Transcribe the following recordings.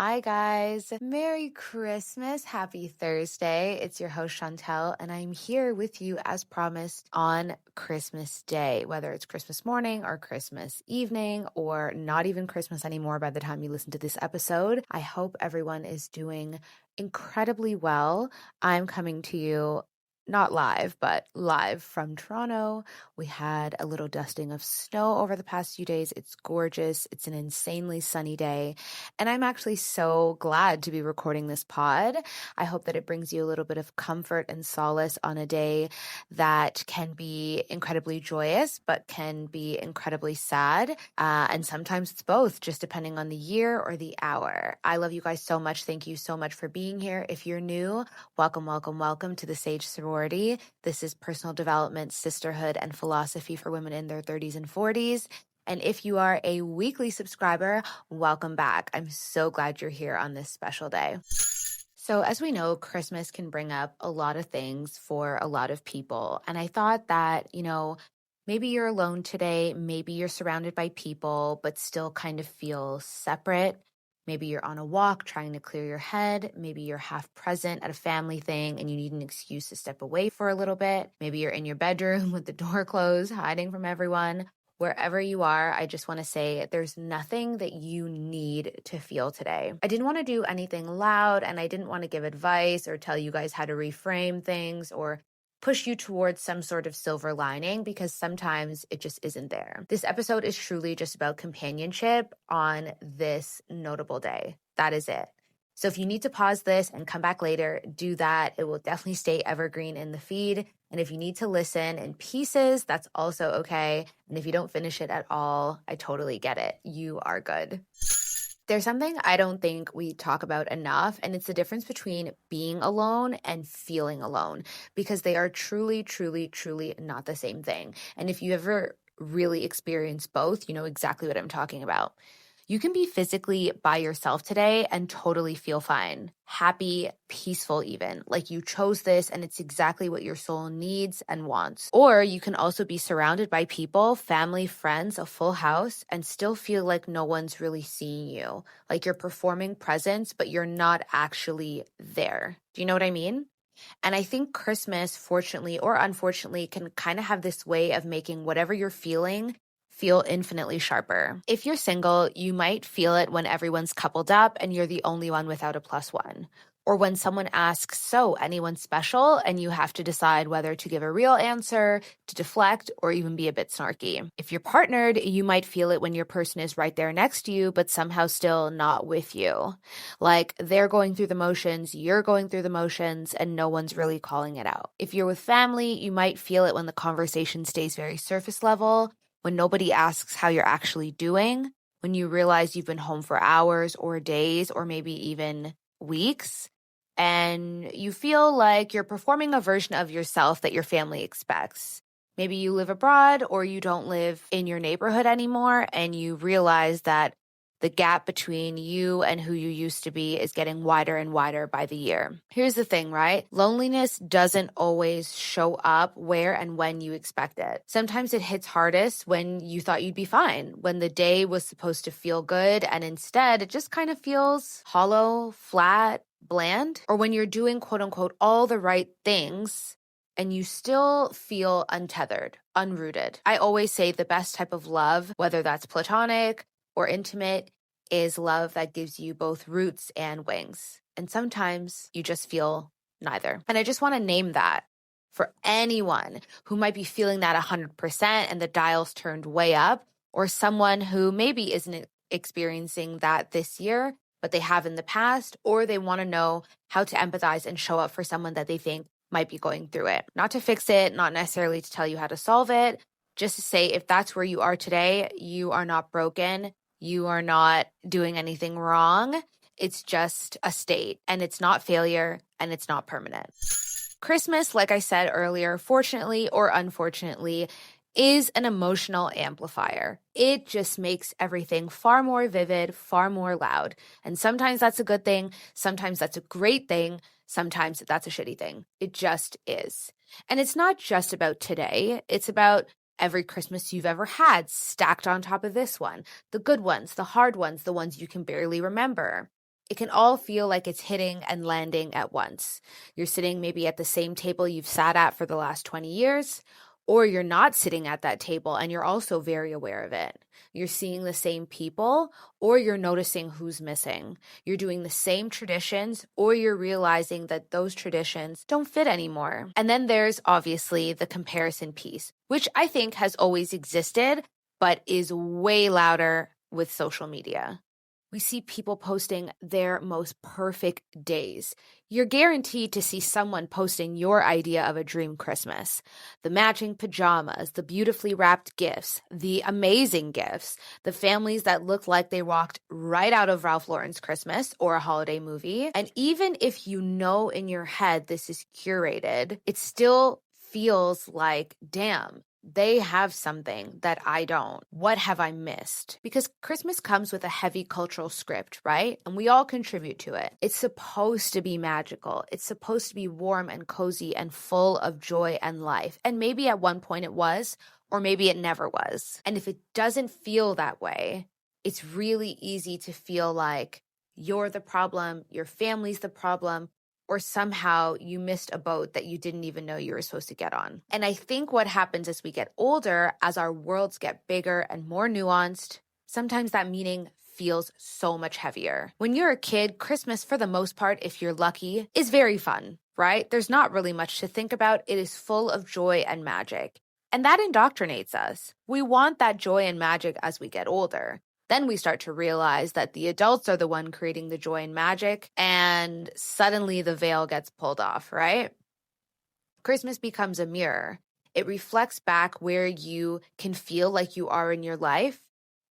Hi, guys. Merry Christmas. Happy Thursday. It's your host, Shantel, and I'm here with you as promised on Christmas Day, whether it's Christmas morning or Christmas evening or not even Christmas anymore by the time you listen to this episode. I hope everyone is doing incredibly well. I'm coming to you not live, but live from Toronto. We had a little dusting of snow over the past few days. It's gorgeous. It's an insanely sunny day. And I'm actually so glad to be recording this pod. I hope that it brings you a little bit of comfort and solace on a day that can be incredibly joyous, but can be incredibly sad. And sometimes it's both, just depending on the year or the hour. I love you guys so much. Thank you so much for being here. If you're new, welcome, welcome, welcome to the Sage Sorority. This is personal development, sisterhood, and philosophy for women in their 30s and 40s. And if you are a weekly subscriber, welcome back. I'm so glad you're here on this special day. So as we know, Christmas can bring up a lot of things for a lot of people. And I thought that, maybe you're alone today, maybe you're surrounded by people, but still kind of feel separate. Maybe you're on a walk trying to clear your head. Maybe you're half present at a family thing and you need an excuse to step away for a little bit. Maybe you're in your bedroom with the door closed, hiding from everyone. Wherever you are, I just want to say there's nothing that you need to feel today. I didn't want to do anything loud, and I didn't want to give advice or tell you guys how to reframe things or push you towards some sort of silver lining, because sometimes it just isn't there. This episode is truly just about companionship on this notable day. That is it. So if you need to pause this and come back later, do that. It will definitely stay evergreen in the feed. And if you need to listen in pieces, that's also okay. And if you don't finish it at all, I totally get it. You are good. There's something I don't think we talk about enough, and it's the difference between being alone and feeling alone, because they are truly, truly, truly not the same thing. And if you ever really experience both, you know exactly what I'm talking about. You can be physically by yourself today and totally feel fine, happy, peaceful even, like you chose this and it's exactly what your soul needs and wants. Or you can also be surrounded by people, family, friends, a full house, and still feel like no one's really seeing you, like you're performing presence, but you're not actually there. Do you know what I mean? And I think Christmas, fortunately or unfortunately, can kind of have this way of making whatever you're feeling feel infinitely sharper. If you're single, you might feel it when everyone's coupled up and you're the only one without a plus one. Or when someone asks, so anyone special? And you have to decide whether to give a real answer, to deflect, or even be a bit snarky. If you're partnered, you might feel it when your person is right there next to you, but somehow still not with you. Like they're going through the motions, you're going through the motions, and no one's really calling it out. If you're with family, you might feel it when the conversation stays very surface level, when nobody asks how you're actually doing, when you realize you've been home for hours or days or maybe even weeks, and you feel like you're performing a version of yourself that your family expects. Maybe you live abroad or you don't live in your neighborhood anymore, and you realize that the gap between you and who you used to be is getting wider and wider by the year. Here's the thing, right? Loneliness doesn't always show up where and when you expect it. Sometimes it hits hardest when you thought you'd be fine, when the day was supposed to feel good, and instead it just kind of feels hollow, flat, bland. Or when you're doing quote unquote all the right things and you still feel untethered, unrooted. I always say the best type of love, whether that's platonic or intimate, is love that gives you both roots and wings. And sometimes you just feel neither. And I just want to name that for anyone who might be feeling that 100% and the dial's turned way up, or someone who maybe isn't experiencing that this year, but they have in the past, or they want to know how to empathize and show up for someone that they think might be going through it. Not to fix it, not necessarily to tell you how to solve it, just to say if that's where you are today, you are not broken. You are not doing anything wrong. It's just a state, and it's not failure, and it's not permanent. Christmas, like I said earlier, fortunately or unfortunately, is an emotional amplifier. It just makes everything far more vivid, far more loud. And sometimes that's a good thing. Sometimes that's a great thing. Sometimes that's a shitty thing. It just is. And it's not just about today. It's about every Christmas you've ever had stacked on top of this one. The good ones, the hard ones, the ones you can barely remember. It can all feel like it's hitting and landing at once. You're sitting maybe at the same table you've sat at for the last 20 years, or you're not sitting at that table and you're also very aware of it. You're seeing the same people, or you're noticing who's missing. You're doing the same traditions, or you're realizing that those traditions don't fit anymore. And then there's obviously the comparison piece, which I think has always existed, but is way louder with social media. We see people posting their most perfect days. You're guaranteed to see someone posting your idea of a dream Christmas. The matching pajamas, the beautifully wrapped gifts, the amazing gifts, the families that look like they walked right out of Ralph Lauren's Christmas or a holiday movie. And even if you know in your head this is curated, it still feels like, damn, they have something that I don't. What have I missed? Because Christmas comes with a heavy cultural script, right? And we all contribute to it. It's supposed to be magical. It's supposed to be warm and cozy and full of joy and life. And maybe at one point it was, or maybe it never was. And if it doesn't feel that way, it's really easy to feel like you're the problem, your family's the problem, or somehow you missed a boat that you didn't even know you were supposed to get on. And I think what happens as we get older, as our worlds get bigger and more nuanced, sometimes that meaning feels so much heavier. When you're a kid, Christmas, for the most part, if you're lucky, is very fun, right? There's not really much to think about. It is full of joy and magic. And that indoctrinates us. We want that joy and magic as we get older. Then we start to realize that the adults are the one creating the joy and magic, and suddenly the veil gets pulled off, right? Christmas becomes a mirror. It reflects back where you can feel like you are in your life,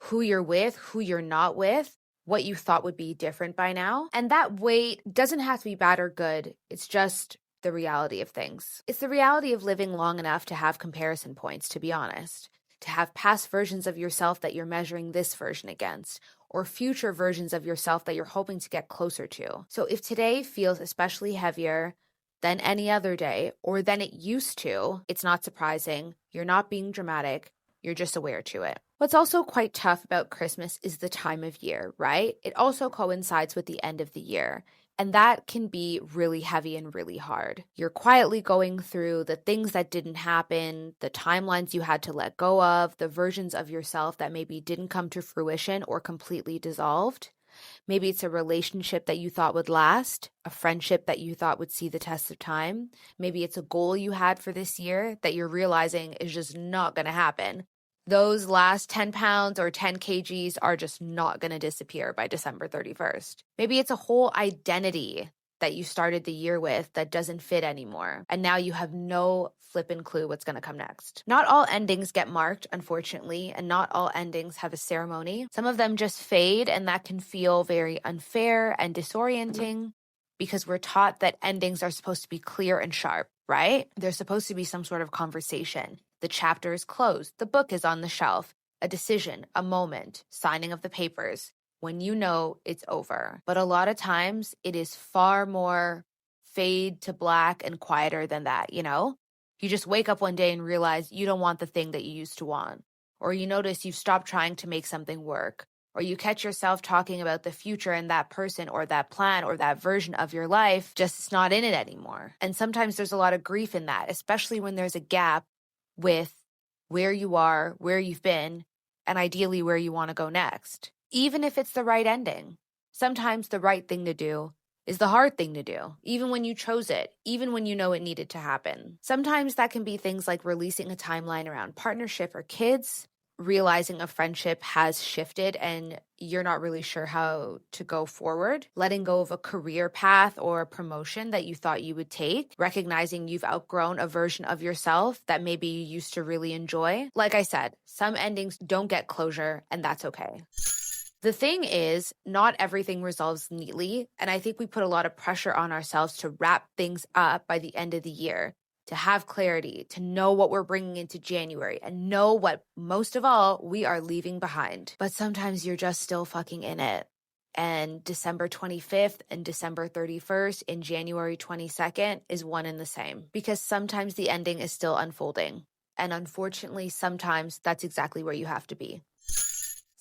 who you're with, who you're not with, what you thought would be different by now. And that weight doesn't have to be bad or good. It's just the reality of things. It's the reality of living long enough to have comparison points, to be honest. To have past versions of yourself that you're measuring this version against, or future versions of yourself that you're hoping to get closer to. So if today feels especially heavier than any other day, or than it used to, it's not surprising. You're not being dramatic. You're just aware to it. What's also quite tough about Christmas is the time of year, right? It also coincides with the end of the year. And that can be really heavy and really hard. You're quietly going through the things that didn't happen, the timelines you had to let go of, the versions of yourself that maybe didn't come to fruition or completely dissolved. Maybe it's a relationship that you thought would last, a friendship that you thought would see the test of time. Maybe it's a goal you had for this year that you're realizing is just not going to happen. Those last 10 pounds or 10 kgs are just not going to disappear by December 31st. Maybe it's a whole identity that you started the year with that doesn't fit anymore. And now you have no flippin' clue what's going to come next. Not all endings get marked, unfortunately, and not all endings have a ceremony. Some of them just fade, and that can feel very unfair and disorienting because we're taught that endings are supposed to be clear and sharp, right? There's supposed to be some sort of conversation. The chapter is closed. The book is on the shelf. A decision, a moment, signing of the papers, when you know it's over. But a lot of times it is far more fade to black and quieter than that, you know? You just wake up one day and realize you don't want the thing that you used to want. Or you notice you've stopped trying to make something work. Or you catch yourself talking about the future and that person or that plan or that version of your life just is not in it anymore. And sometimes there's a lot of grief in that, especially when there's a gap with where you are, where you've been, and ideally where you want to go next. Even if it's the right ending. Sometimes the right thing to do is the hard thing to do, even when you chose it, even when you know it needed to happen. Sometimes that can be things like releasing a timeline around partnership or kids, realizing a friendship has shifted and you're not really sure how to go forward, letting go of a career path or a promotion that you thought you would take, recognizing you've outgrown a version of yourself that maybe you used to really enjoy. Like I said, some endings don't get closure, and that's okay. The thing is, not everything resolves neatly, and I think we put a lot of pressure on ourselves to wrap things up by the end of the year, to have clarity, to know what we're bringing into January, and know what, most of all, we are leaving behind. But sometimes you're just still fucking in it. And December 25th and December 31st and January 22nd is one and the same. Because sometimes the ending is still unfolding. And unfortunately, sometimes that's exactly where you have to be.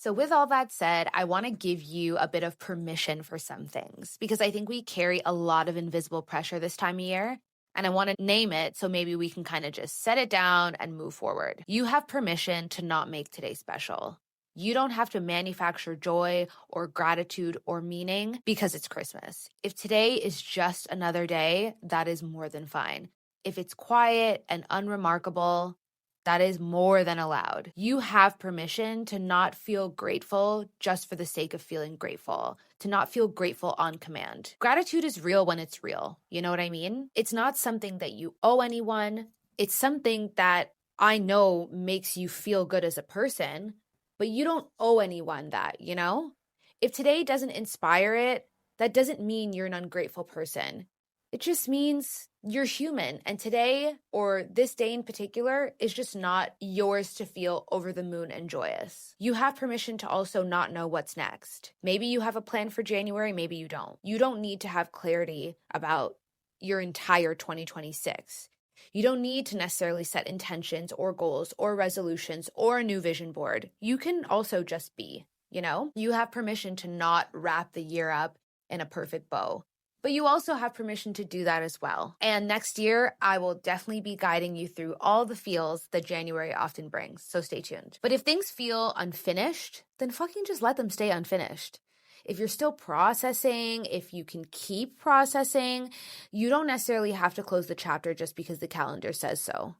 So with all that said, I want to give you a bit of permission for some things because I think we carry a lot of invisible pressure this time of year. And I want to name it so maybe we can kind of just set it down and move forward. You have permission to not make today special. You don't have to manufacture joy or gratitude or meaning because it's Christmas. If today is just another day, that is more than fine. If it's quiet and unremarkable, that is more than allowed. You have permission to not feel grateful just for the sake of feeling grateful, to not feel grateful on command. Gratitude is real when it's real. You know what I mean? It's not something that you owe anyone. It's something that I know makes you feel good as a person, but you don't owe anyone that, you know? If today doesn't inspire it, that doesn't mean you're an ungrateful person. It just means you're human. And today, or this day in particular, is just not yours to feel over the moon and joyous. You have permission to also not know what's next. Maybe you have a plan for January, maybe you don't. You don't need to have clarity about your entire 2026. You don't need to necessarily set intentions or goals or resolutions or a new vision board. You can also just be, you know? You have permission to not wrap the year up in a perfect bow. But you also have permission to do that as well. And next year, I will definitely be guiding you through all the feels that January often brings. So stay tuned. But if things feel unfinished, then fucking just let them stay unfinished. If you're still processing, if you can keep processing, you don't necessarily have to close the chapter just because the calendar says so.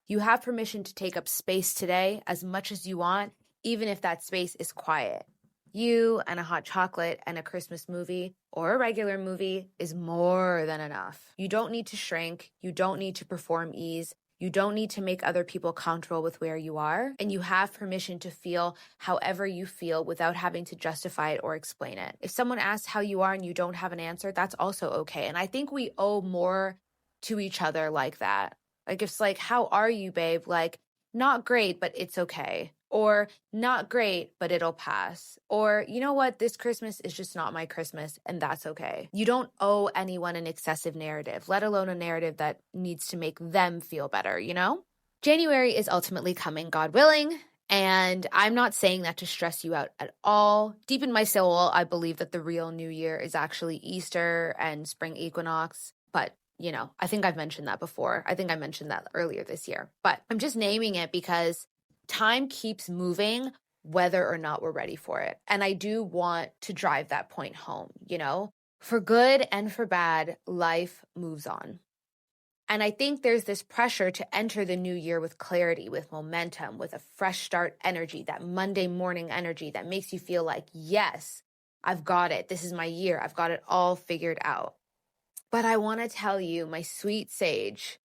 You have permission to take up space today as much as you want, even if that space is quiet. You and a hot chocolate and a Christmas movie or a regular movie is more than enough. You don't need to shrink. You don't need to perform ease. You don't need to make other people comfortable with where you are. And you have permission to feel however you feel without having to justify it or explain it. If someone asks how you are and you don't have an answer, that's also okay. And I think we owe more to each other like that. Like, it's like, how are you, babe? Like, not great, but it's okay. Or not great, but it'll pass. Or, you know what, this Christmas is just not my Christmas, and that's okay. You don't owe anyone an excessive narrative, let alone a narrative that needs to make them feel better, you know? January is ultimately coming, God willing, and I'm not saying that to stress you out at all. Deep in my soul, I believe that the real new year is actually Easter and spring equinox, but you know, I think I've mentioned that before. I think I mentioned that earlier this year, but I'm just naming it because time keeps moving whether or not we're ready for it. And I do want to drive that point home, you know? For good and for bad, life moves on. And I think there's this pressure to enter the new year with clarity, with momentum, with a fresh start energy, that Monday morning energy that makes you feel like, yes, I've got it. This is my year. I've got it all figured out. But I want to tell you, my sweet sage,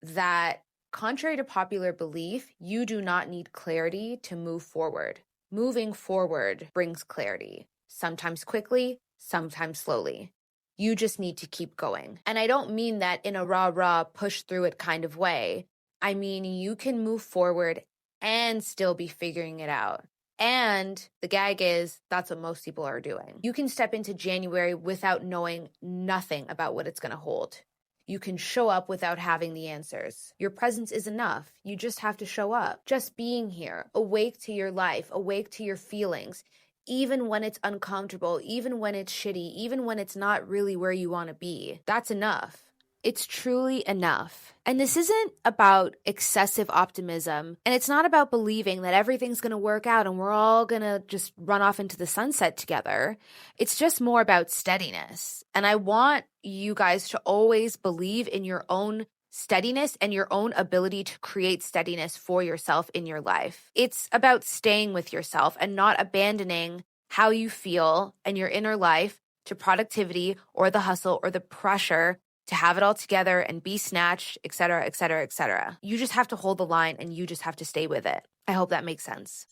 that contrary to popular belief, you do not need clarity to move forward. Moving forward brings clarity, sometimes quickly, sometimes slowly. You just need to keep going. And I don't mean that in a rah-rah, push through it kind of way. I mean, you can move forward and still be figuring it out. And the gag is, that's what most people are doing. You can step into January without knowing nothing about what it's going to hold. You can show up without having the answers. Your presence is enough. You just have to show up. Just being here, awake to your life, awake to your feelings, even when it's uncomfortable, even when it's shitty, even when it's not really where you want to be. That's enough. It's truly enough. And this isn't about excessive optimism. And it's not about believing that everything's going to work out and we're all going to just run off into the sunset together. It's just more about steadiness. And I want you guys to always believe in your own steadiness and your own ability to create steadiness for yourself in your life. It's about staying with yourself and not abandoning how you feel and your inner life to productivity or the hustle or the pressure to have it all together and be snatched, et cetera, et cetera, et cetera. You just have to hold the line and you just have to stay with it. I hope that makes sense.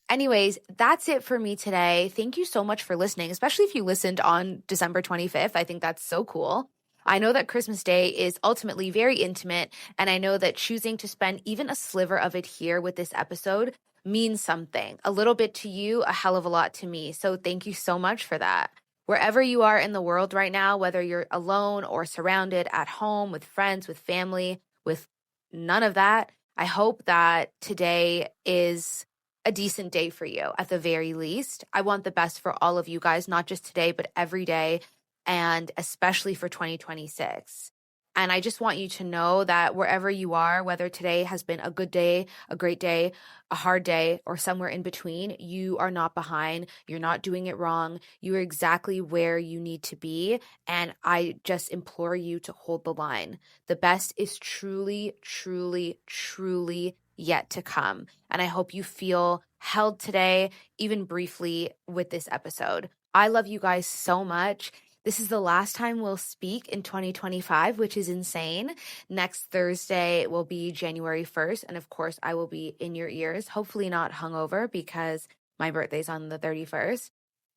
Anyways, that's it for me today. Thank you so much for listening, especially if you listened on December 25th. I think that's so cool. I know that Christmas Day is ultimately very intimate, and I know that choosing to spend even a sliver of it here with this episode means something. A little bit to you, a hell of a lot to me. So thank you so much for that. Wherever you are in the world right now, whether you're alone or surrounded at home with friends, with family, with none of that, I hope that today is a decent day for you at the very least. I want the best for all of you guys, not just today, but every day, and especially for 2026. And I just want you to know that wherever you are, whether today has been a good day, a great day, a hard day, or somewhere in between, you are not behind. You're not doing it wrong. You are exactly where you need to be. And I just implore you to hold the line. The best is truly, truly, truly yet to come. And I hope you feel held today, even briefly, with this episode. I love you guys so much. This is the last time we'll speak in 2025, which is insane. Next Thursday will be January 1st. And of course, I will be in your ears, hopefully not hungover because my birthday's on the 31st.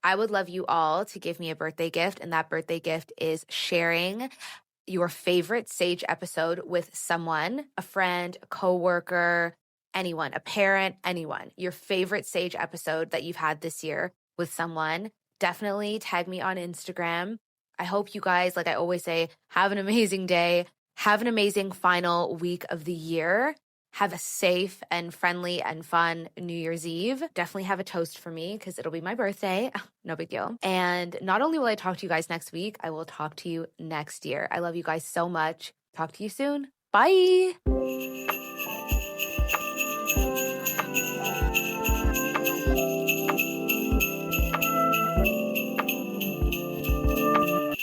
I would love you all to give me a birthday gift. And that birthday gift is sharing your favorite Sage episode with someone, a friend, a coworker, anyone, a parent, anyone. Your favorite Sage episode that you've had this year with someone. Definitely tag me on Instagram. I hope you guys, like I always say, have an amazing day. Have an amazing final week of the year. Have a safe and friendly and fun New Year's Eve. Definitely have a toast for me because it'll be my birthday. No big deal. And not only will I talk to you guys next week, I will talk to you next year. I love you guys so much. Talk to you soon. Bye.